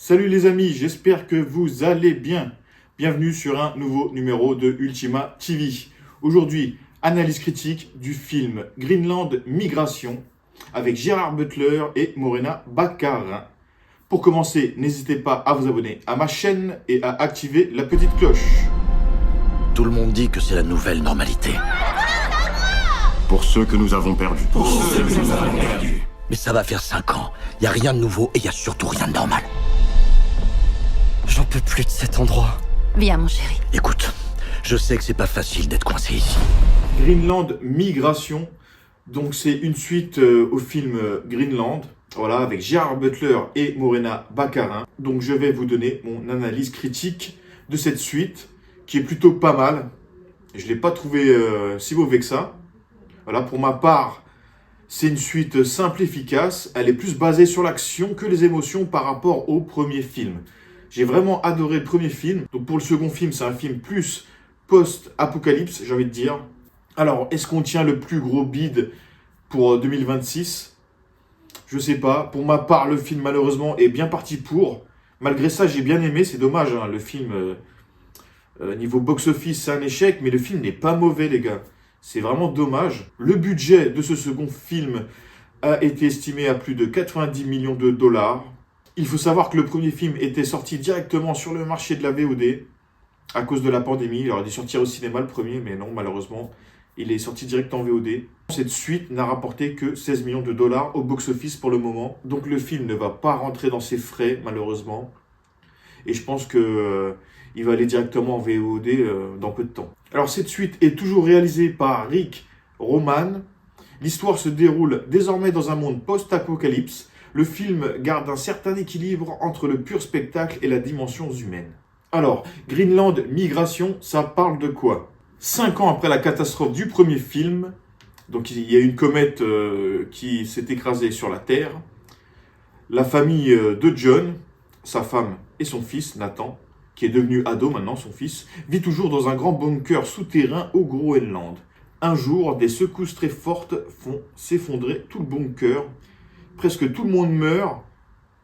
Salut les amis, j'espère que vous allez bien. Bienvenue sur un nouveau numéro de Ultima TV. Aujourd'hui, analyse critique du film Greenland Migration avec Gérard Butler et Morena Baccarin. Pour commencer, n'hésitez pas à vous abonner à ma chaîne et à activer la petite cloche. Tout le monde dit que c'est la nouvelle normalité. Pour ceux que nous avons perdus. Mais ça va faire 5 ans. Y a rien de nouveau et y a surtout rien de normal. J'en peux plus de cet endroit. Viens, mon chéri. Écoute, je sais que c'est pas facile d'être coincé ici. Greenland Migration, donc c'est une suite au film Greenland, voilà, avec Gérard Butler et Morena Baccarin. Donc je vais vous donner mon analyse critique de cette suite, qui est plutôt pas mal. Je ne l'ai pas trouvé si mauvais que ça. Voilà, pour ma part, c'est une suite simple et efficace. Elle est plus basée sur l'action que les émotions par rapport au premier film. J'ai vraiment adoré le premier film. Donc pour le second film, c'est un film plus post-apocalypse, j'ai envie de dire. Alors, est-ce qu'on tient le plus gros bid pour 2026 ? Je sais pas. Pour ma part, le film, malheureusement, est bien parti pour. Malgré ça, j'ai bien aimé. C'est dommage, hein, le film, niveau box-office, c'est un échec. Mais le film n'est pas mauvais, les gars. C'est vraiment dommage. Le budget de ce second film a été estimé à plus de 90 millions de dollars. Il faut savoir que le premier film était sorti directement sur le marché de la VOD à cause de la pandémie. Il aurait dû sortir au cinéma le premier, mais non, malheureusement, il est sorti direct en VOD. Cette suite n'a rapporté que 16 millions de dollars au box-office pour le moment. Donc le film ne va pas rentrer dans ses frais, malheureusement. Et je pense que il va aller directement en VOD dans peu de temps. Alors cette suite est toujours réalisée par Rick Roman. L'histoire se déroule désormais dans un monde post-apocalypse. Le film garde un certain équilibre entre le pur spectacle et la dimension humaine. Alors, Greenland Migration, ça parle de quoi ? 5 ans après la catastrophe du premier film, donc il y a une comète qui s'est écrasée sur la Terre, la famille de John, sa femme et son fils, Nathan, qui est devenu ado maintenant, son fils, vit toujours dans un grand bunker souterrain au Groenland. Un jour, des secousses très fortes font s'effondrer tout le bunker. Presque tout le monde meurt,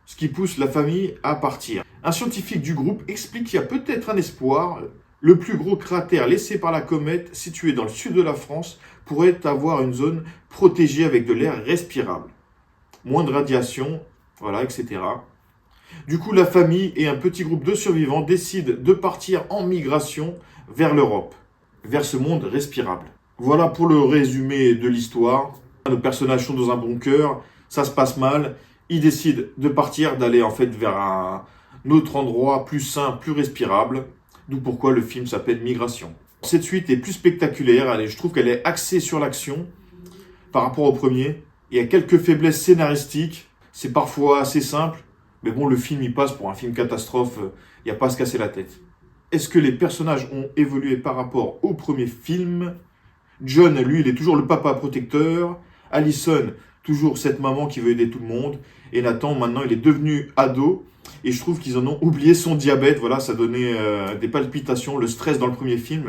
ce qui pousse la famille à partir. Un scientifique du groupe explique qu'il y a peut-être un espoir. Le plus gros cratère laissé par la comète, situé dans le sud de la France, pourrait avoir une zone protégée avec de l'air respirable. Moins de radiation, voilà, etc. Du coup, la famille et un petit groupe de survivants décident de partir en migration vers l'Europe, vers ce monde respirable. Voilà pour le résumé de l'histoire. Nos personnages sont dans un bunker. Ça se passe mal, ils décident de partir, d'aller en fait vers un autre endroit plus sain, plus respirable, d'où pourquoi le film s'appelle Migration. Cette suite est plus spectaculaire, je trouve qu'elle est axée sur l'action par rapport au premier. Il y a quelques faiblesses scénaristiques, c'est parfois assez simple, mais bon, le film il passe pour un film catastrophe, il n'y a pas à se casser la tête. Est-ce que les personnages ont évolué par rapport au premier film ? John, lui, il est toujours le papa protecteur. Allison, toujours cette maman qui veut aider tout le monde. Et Nathan, maintenant, il est devenu ado. Et je trouve qu'ils en ont oublié son diabète. Voilà, ça donnait des palpitations, le stress dans le premier film,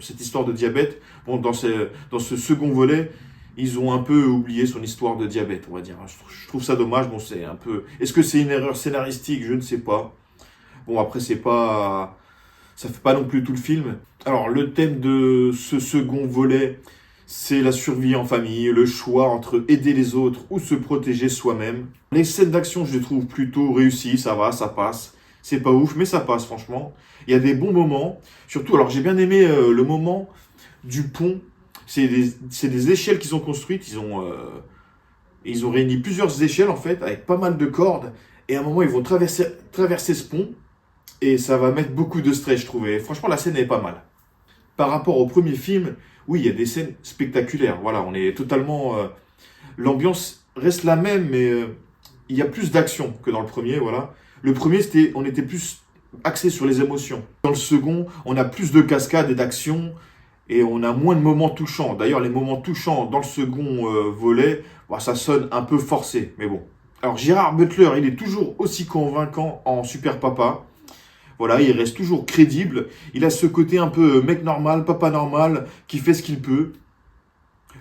cette histoire de diabète. Bon, dans ce second volet, ils ont un peu oublié son histoire de diabète, on va dire. Je trouve ça dommage. Bon, c'est un peu... Est-ce que c'est une erreur scénaristique ? Je ne sais pas. Bon, après, c'est pas... Ça fait pas non plus tout le film. Alors, le thème de ce second volet, c'est la survie en famille, le choix entre aider les autres ou se protéger soi-même. Les scènes d'action, je les trouve plutôt réussies, ça va, ça passe. C'est pas ouf, mais ça passe, franchement. Il y a des bons moments. Surtout, alors j'ai bien aimé le moment du pont. C'est des échelles qu'ils ont construites. Ils ont réuni plusieurs échelles, en fait, avec pas mal de cordes. Et à un moment, ils vont traverser ce pont. Et ça va mettre beaucoup de stress, je trouvais. Franchement, la scène est pas mal. Par rapport au premier film, oui, il y a des scènes spectaculaires. Voilà, on est totalement... l'ambiance reste la même, mais il y a plus d'action que dans le premier, voilà. Le premier, on était plus axé sur les émotions. Dans le second, on a plus de cascades et d'action, et on a moins de moments touchants. D'ailleurs, les moments touchants dans le second volet, bah, ça sonne un peu forcé, mais bon. Alors, Gérard Butler, il est toujours aussi convaincant en Super Papa. Voilà, il reste toujours crédible. Il a ce côté un peu mec normal, papa normal, qui fait ce qu'il peut.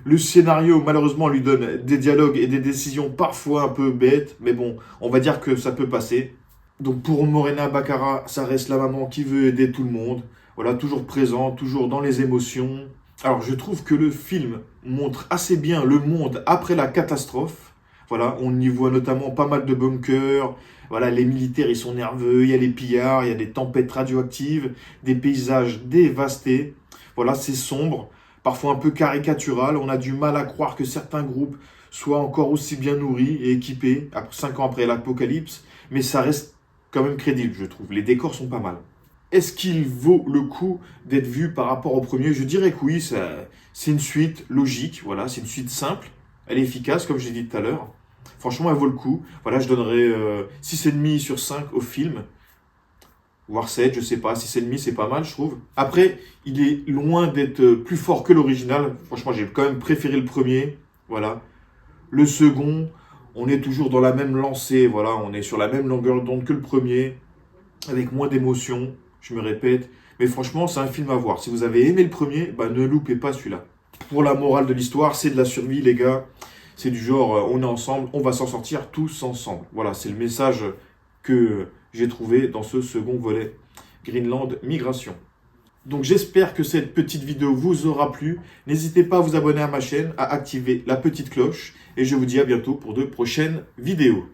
Le scénario, malheureusement, lui donne des dialogues et des décisions parfois un peu bêtes. Mais bon, on va dire que ça peut passer. Donc pour Morena Baccarin, ça reste la maman qui veut aider tout le monde. Voilà, toujours présente, toujours dans les émotions. Alors je trouve que le film montre assez bien le monde après la catastrophe. Voilà, on y voit notamment pas mal de bunkers. Voilà, les militaires ils sont nerveux, il y a les pillards, il y a des tempêtes radioactives, des paysages dévastés. Voilà, c'est sombre, parfois un peu caricatural. On a du mal à croire que certains groupes soient encore aussi bien nourris et équipés 5 ans après l'apocalypse. Mais ça reste quand même crédible, je trouve. Les décors sont pas mal. Est-ce qu'il vaut le coup d'être vu par rapport au premier? Je dirais que oui, c'est une suite logique, voilà, c'est une suite simple, elle est efficace, comme j'ai dit tout à l'heure. Franchement, elle vaut le coup. Voilà, je donnerais 6,5 sur 5 au film, voire 7, je sais pas, 6,5 c'est pas mal, je trouve. Après, il est loin d'être plus fort que l'original. Franchement, j'ai quand même préféré le premier, voilà. Le second, on est toujours dans la même lancée, voilà, on est sur la même longueur d'onde que le premier, avec moins d'émotion. Je me répète, mais franchement, c'est un film à voir. Si vous avez aimé le premier, bah, ne loupez pas celui-là. Pour la morale de l'histoire, c'est de la survie, les gars. C'est du genre, on est ensemble, on va s'en sortir tous ensemble. Voilà, c'est le message que j'ai trouvé dans ce second volet, Greenland Migration. Donc j'espère que cette petite vidéo vous aura plu. N'hésitez pas à vous abonner à ma chaîne, à activer la petite cloche. Et je vous dis à bientôt pour de prochaines vidéos.